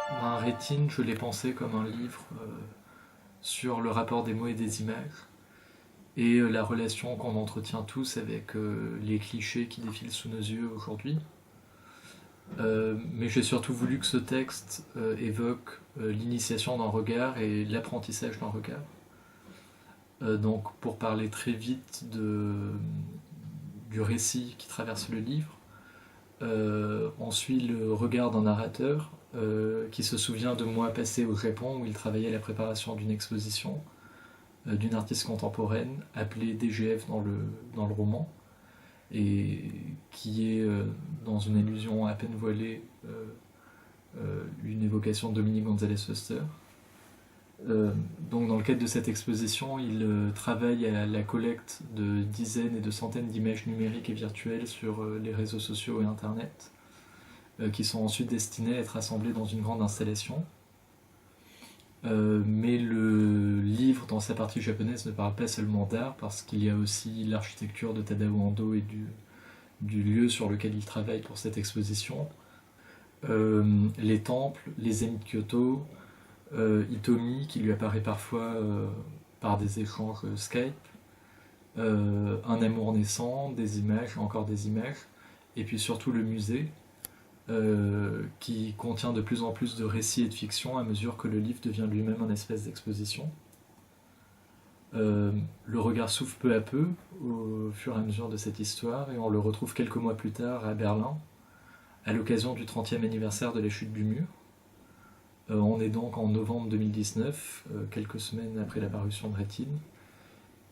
Rétine, je l'ai pensé comme un livre sur le rapport des mots et des images, et la relation qu'on entretient tous avec les clichés qui défilent sous nos yeux aujourd'hui. Mais j'ai surtout voulu que ce texte évoque l'initiation d'un regard et l'apprentissage d'un regard. Donc pour parler très vite du récit qui traverse le livre, on suit le regard d'un narrateur qui se souvient de mois passés au Japon où il travaillait à la préparation d'une exposition d'une artiste contemporaine appelée DGF dans le roman, et qui est, dans une allusion à peine voilée, une évocation de Dominique Gonzalez Foster. Donc dans le cadre de cette exposition, il travaille à la collecte de dizaines et de centaines d'images numériques et virtuelles sur les réseaux sociaux et Internet, qui sont ensuite destinées à être assemblées dans une grande installation. Mais le livre, dans sa partie japonaise, ne parle pas seulement d'art, parce qu'il y a aussi l'architecture de Tadao Ando et du lieu sur lequel il travaille pour cette exposition. Les temples, les amis de Kyoto, Hitomi, qui lui apparaît parfois par des échanges Skype, un amour naissant, des images, encore des images, et puis surtout le musée, qui contient de plus en plus de récits et de fiction à mesure que le livre devient lui-même un espèce d'exposition. Le regard s'ouvre peu à peu au fur et à mesure de cette histoire, et on le retrouve quelques mois plus tard à Berlin, à l'occasion du 30e anniversaire de la chute du mur. On est donc en novembre 2019, quelques semaines après la parution de Rétine,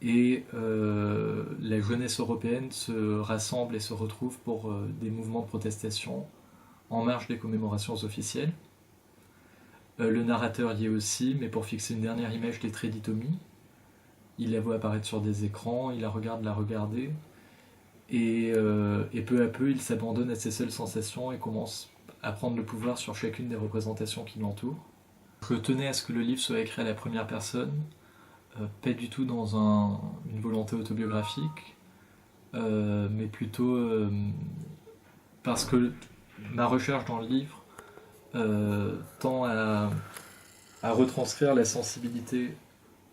et la jeunesse européenne se rassemble et se retrouve pour des mouvements de protestation en marge des commémorations officielles. Le narrateur y est aussi, mais pour fixer une dernière image des traits d'Hitomi. Il la voit apparaître sur des écrans, il la regarder, et peu à peu il s'abandonne à ses seules sensations et commence à prendre le pouvoir sur chacune des représentations qui l'entourent. Je tenais à ce que le livre soit écrit à la première personne, pas du tout dans une volonté autobiographique, mais plutôt parce que ma recherche dans le livre tend à retranscrire la sensibilité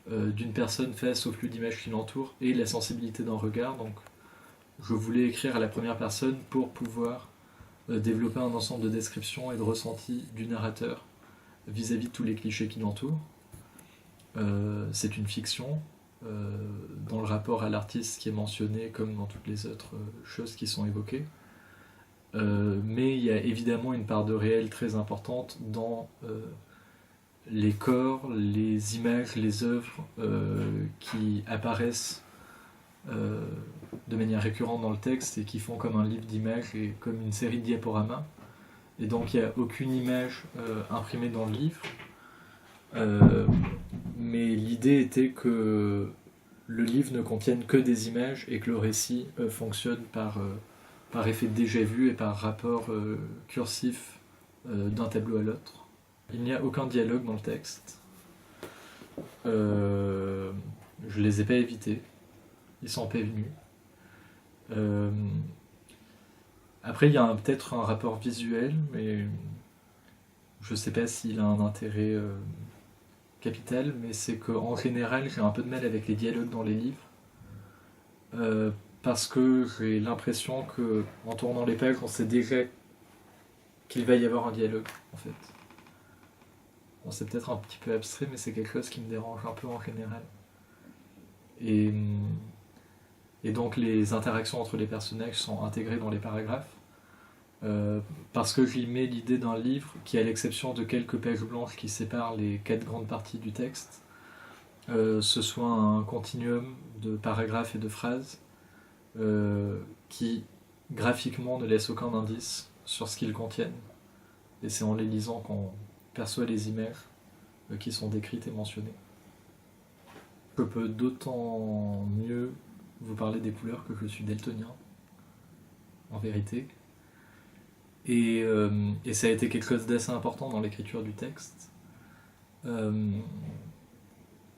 d'une personne face au flux d'images qui l'entoure et la sensibilité d'un regard. Donc je voulais écrire à la première personne pour pouvoir développer un ensemble de descriptions et de ressentis du narrateur vis-à-vis de tous les clichés qui l'entourent. C'est une fiction dans le rapport à l'artiste qui est mentionné comme dans toutes les autres choses qui sont évoquées. Mais il y a évidemment une part de réel très importante dans les corps, les images, les œuvres qui apparaissent de manière récurrente dans le texte et qui font comme un livre d'images et comme une série de diaporamas. Et donc il n'y a aucune image imprimée dans le livre. Mais l'idée était que le livre ne contienne que des images et que le récit fonctionne par effet de déjà-vu et par rapport cursif d'un tableau à l'autre. Il n'y a aucun dialogue dans le texte. Je les ai pas évités. Ils sont pas venus. Après, il y a peut-être un rapport visuel, mais je sais pas s'il a un intérêt capital, mais c'est qu'en général, j'ai un peu de mal avec les dialogues dans les livres, parce que j'ai l'impression que, en tournant les pages, on sait déjà qu'il va y avoir un dialogue, en fait. Bon, c'est peut-être un petit peu abstrait, mais c'est quelque chose qui me dérange un peu en général. Et, et donc les interactions entre les personnages sont intégrées dans les paragraphes, parce que j'y mets l'idée d'un livre qui, à l'exception de quelques pages blanches qui séparent les 4 grandes parties du texte, ce soit un continuum de paragraphes et de phrases qui, graphiquement, ne laissent aucun indice sur ce qu'ils contiennent. Et c'est en les lisant qu'on perçoit les images qui sont décrites et mentionnées. Je peux d'autant mieux vous parler des couleurs que je suis daltonien, en vérité. Et ça a été quelque chose d'assez important dans l'écriture du texte,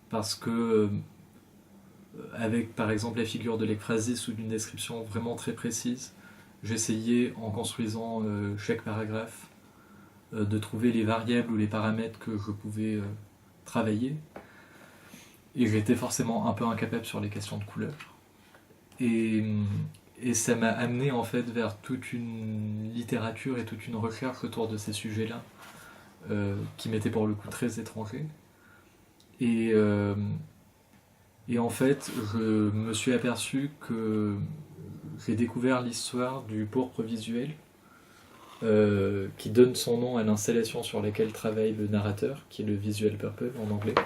parce que avec par exemple la figure de l'ekphrasis ou d'une description vraiment très précise, j'essayais en construisant chaque paragraphe de trouver les variables ou les paramètres que je pouvais travailler. Et j'étais forcément un peu incapable sur les questions de couleur. Et ça m'a amené en fait vers toute une littérature et toute une recherche autour de ces sujets-là, qui m'étaient pour le coup très étrangers. Et en fait, je me suis aperçu que j'ai découvert l'histoire du pourpre visuel, qui donne son nom à l'installation sur laquelle travaille le narrateur, qui est le visual purple en anglais,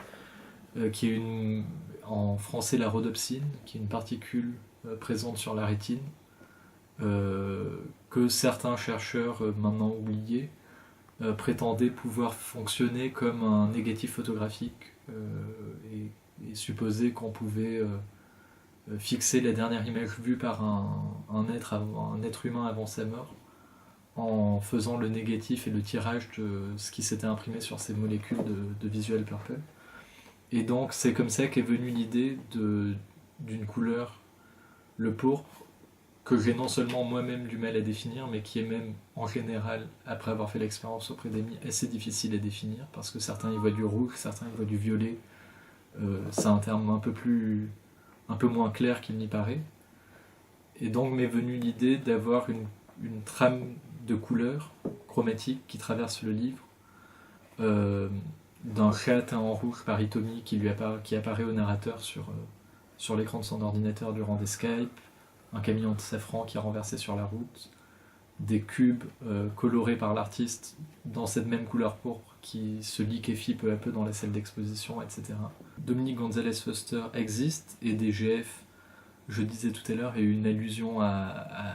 qui est en français la rhodopsine, qui est une particule présente sur la rétine, que certains chercheurs maintenant oubliés prétendaient pouvoir fonctionner comme un négatif photographique, et supposaient qu'on pouvait fixer la dernière image vue par un être humain avant sa mort en faisant le négatif et le tirage de ce qui s'était imprimé sur ces molécules de visual purple. Et donc c'est comme ça qu'est venue l'idée d'une couleur, le pourpre, que j'ai non seulement moi-même du mal à définir, mais qui est même en général, après avoir fait l'expérience auprès d'amis, assez difficile à définir, parce que certains y voient du rouge, certains y voient du violet. C'est un terme un peu moins clair qu'il n'y paraît. Et donc m'est venue l'idée d'avoir une trame de couleurs chromatiques qui traverse le livre, d'un chat teint en rouge par Hitomi qui apparaît au narrateur sur l'écran de son ordinateur durant des Skype, un camion de safran qui est renversé sur la route, des cubes colorés par l'artiste dans cette même couleur pourpre qui se liquéfie peu à peu dans la salle d'exposition, etc. Dominique Gonzalez Foster existe, et DGF, je disais tout à l'heure, est une allusion à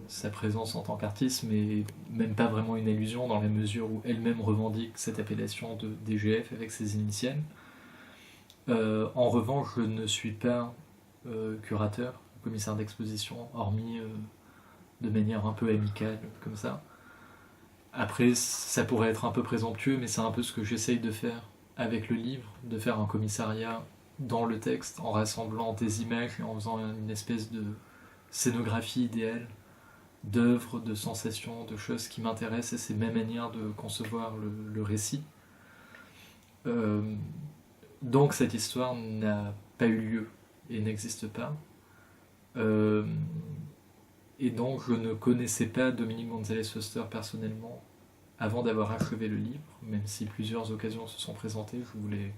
sa présence en tant qu'artiste, mais même pas vraiment une allusion dans la mesure où elle-même revendique cette appellation de DGF avec ses initiales. En revanche, je ne suis pas curateur, commissaire d'exposition, hormis de manière un peu amicale, comme ça. Après, ça pourrait être un peu présomptueux, mais c'est un peu ce que j'essaye de faire avec le livre, de faire un commissariat dans le texte, en rassemblant des images et en faisant une espèce de scénographie idéale, d'œuvres, de sensations, de choses qui m'intéressent, et c'est ma manière de concevoir le récit. Donc cette histoire n'a pas eu lieu et n'existe pas. Et donc je ne connaissais pas Dominique Gonzalez Foster personnellement avant d'avoir achevé le livre, même si plusieurs occasions se sont présentées. Je voulais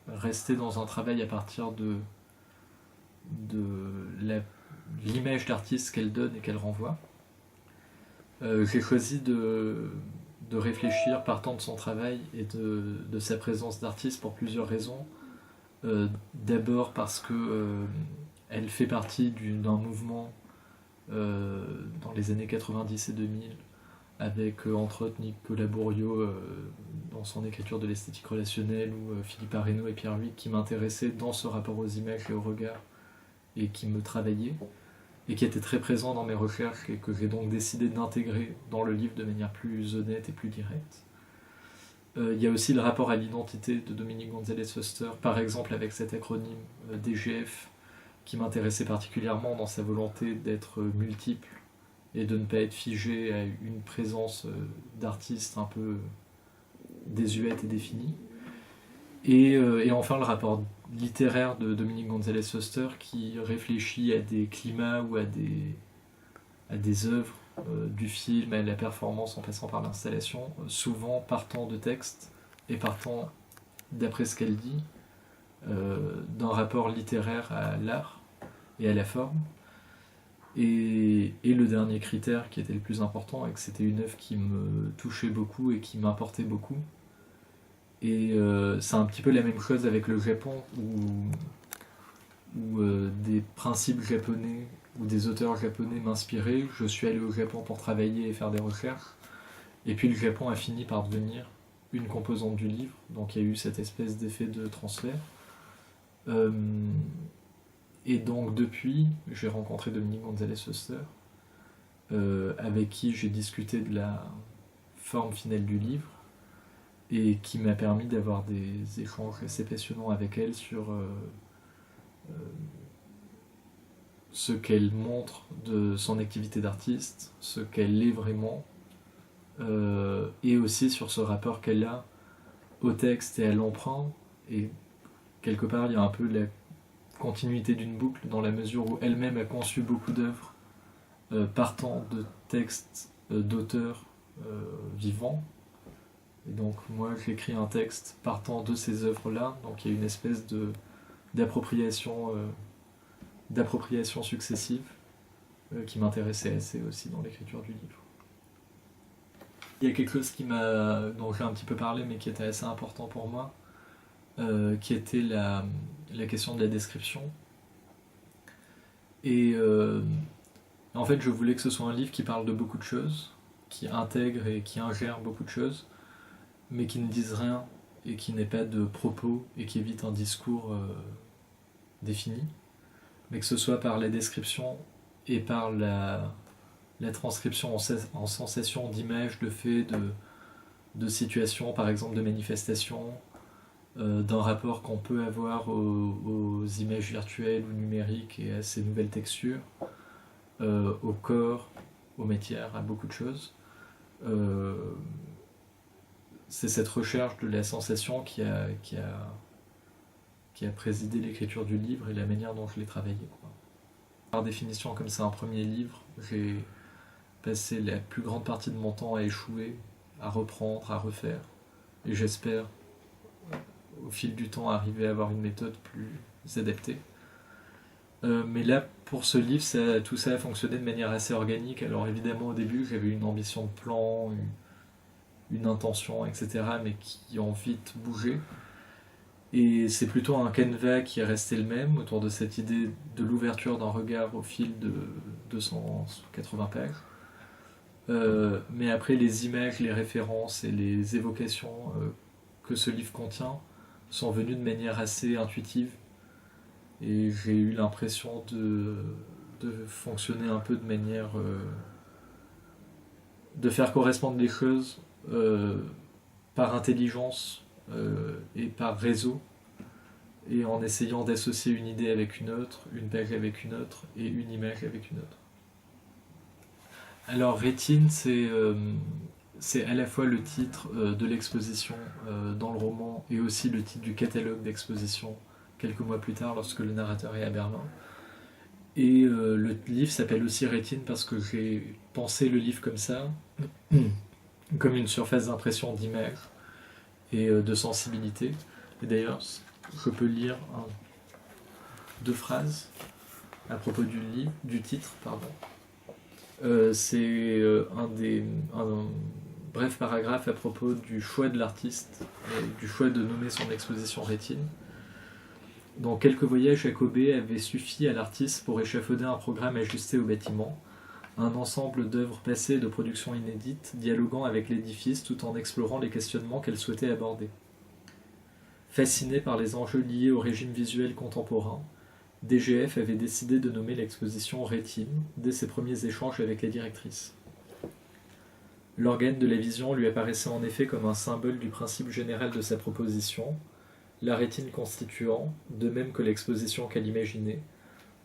rester dans un travail à partir de l'image d'artiste qu'elle donne et qu'elle renvoie. J'ai choisi de réfléchir partant de son travail et de sa présence d'artiste pour plusieurs raisons. D'abord parce que elle fait partie d'un mouvement dans les années 90 et 2000, avec entre autres Nicolas Bourriaud dans son écriture de l'esthétique relationnelle, ou Philippe Arreno et Pierre Huyghe, qui m'intéressaient dans ce rapport aux images et au regard, et qui me travaillaient, et qui étaient très présents dans mes recherches, et que j'ai donc décidé d'intégrer dans le livre de manière plus honnête et plus directe. Il y a aussi le rapport à l'identité de Dominique Gonzalez Foster, par exemple avec cet acronyme DGF, qui m'intéressait particulièrement dans sa volonté d'être multiple et de ne pas être figé à une présence d'artiste un peu désuète et définie. Et enfin le rapport littéraire de Dominique Gonzalez Foster, qui réfléchit à des climats ou à des œuvres, du film à la performance en passant par l'installation, souvent partant de textes et partant, d'après ce qu'elle dit, d'un rapport littéraire à l'art et à la forme. Et le dernier critère qui était le plus important, et que c'était une œuvre qui me touchait beaucoup et qui m'importait beaucoup. Et c'est un petit peu la même chose avec le Japon, où des principes japonais ou des auteurs japonais m'inspiraient. Je suis allé au Japon pour travailler et faire des recherches, et puis le Japon a fini par devenir une composante du livre, donc il y a eu cette espèce d'effet de transfert. Et donc depuis, j'ai rencontré Dominique Gonzalez Foster, avec qui j'ai discuté de la forme finale du livre, et qui m'a permis d'avoir des échanges assez passionnants avec elle sur ce qu'elle montre de son activité d'artiste, ce qu'elle est vraiment, et aussi sur ce rapport qu'elle a au texte et à l'emprunt. Et quelque part, il y a un peu la continuité d'une boucle dans la mesure où elle-même a conçu beaucoup d'œuvres partant de textes d'auteurs vivants. Et donc moi j'écris un texte partant de ces œuvres-là, donc il y a une espèce d'appropriation successive qui m'intéressait assez aussi dans l'écriture du livre. Il y a quelque chose dont j'ai un petit peu parlé mais qui était assez important pour moi, qui était la question de la description. Et en fait je voulais que ce soit un livre qui parle de beaucoup de choses, qui intègre et qui ingère beaucoup de choses, mais qui ne disent rien et qui n'ait pas de propos et qui évite un discours défini, mais que ce soit par la description et par la transcription en sensation d'images, de faits, de situations, par exemple de manifestations, d'un rapport qu'on peut avoir aux images virtuelles ou numériques et à ces nouvelles textures, au corps, aux matières, à beaucoup de choses. C'est cette recherche de la sensation qui a présidé l'écriture du livre et la manière dont je l'ai travaillé, quoi. Par définition, comme c'est un premier livre, j'ai passé la plus grande partie de mon temps à échouer, à reprendre, à refaire. Et j'espère, au fil du temps, arriver à avoir une méthode plus adaptée. Mais là, pour ce livre, tout ça a fonctionné de manière assez organique. Alors évidemment, au début, j'avais une ambition de plan, une intention, etc., mais qui ont vite bougé. Et c'est plutôt un canevas qui est resté le même, autour de cette idée de l'ouverture d'un regard au fil de 280 pages. Mais après, les images, les références et les évocations que ce livre contient sont venues de manière assez intuitive. Et j'ai eu l'impression de fonctionner un peu de manière... de faire correspondre les choses par intelligence et par réseau, et en essayant d'associer une idée avec une autre, une page avec une autre, et une image avec une autre. Alors Rétine, c'est à la fois le titre de l'exposition dans le roman, et aussi le titre du catalogue d'exposition quelques mois plus tard lorsque le narrateur est à Berlin. Et le livre s'appelle aussi Rétine parce que j'ai pensé le livre comme ça, comme une surface d'impression d'image et de sensibilité. Et d'ailleurs, je peux lire deux phrases à propos du titre. C'est un bref paragraphe à propos du choix de l'artiste, du choix de nommer son exposition Rétine. Dans quelques voyages à Kobe avait suffi à l'artiste pour échafauder un programme ajusté au bâtiment, un ensemble d'œuvres passées et de productions inédites, dialoguant avec l'édifice tout en explorant les questionnements qu'elle souhaitait aborder. Fasciné par les enjeux liés au régime visuel contemporain, DGF avait décidé de nommer l'exposition Rétine dès ses premiers échanges avec la directrice. L'organe de la vision lui apparaissait en effet comme un symbole du principe général de sa proposition, la rétine constituant, de même que l'exposition qu'elle imaginait,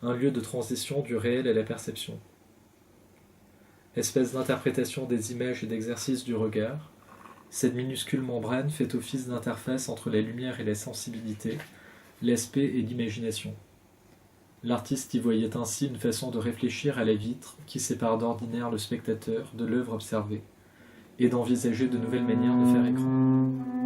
un lieu de transition du réel à la perception. Espèce d'interprétation des images et d'exercice du regard, cette minuscule membrane fait office d'interface entre la lumière et la sensibilité, l'aspect et l'imagination. L'artiste y voyait ainsi une façon de réfléchir à la vitre qui sépare d'ordinaire le spectateur de l'œuvre observée, et d'envisager de nouvelles manières de faire écran.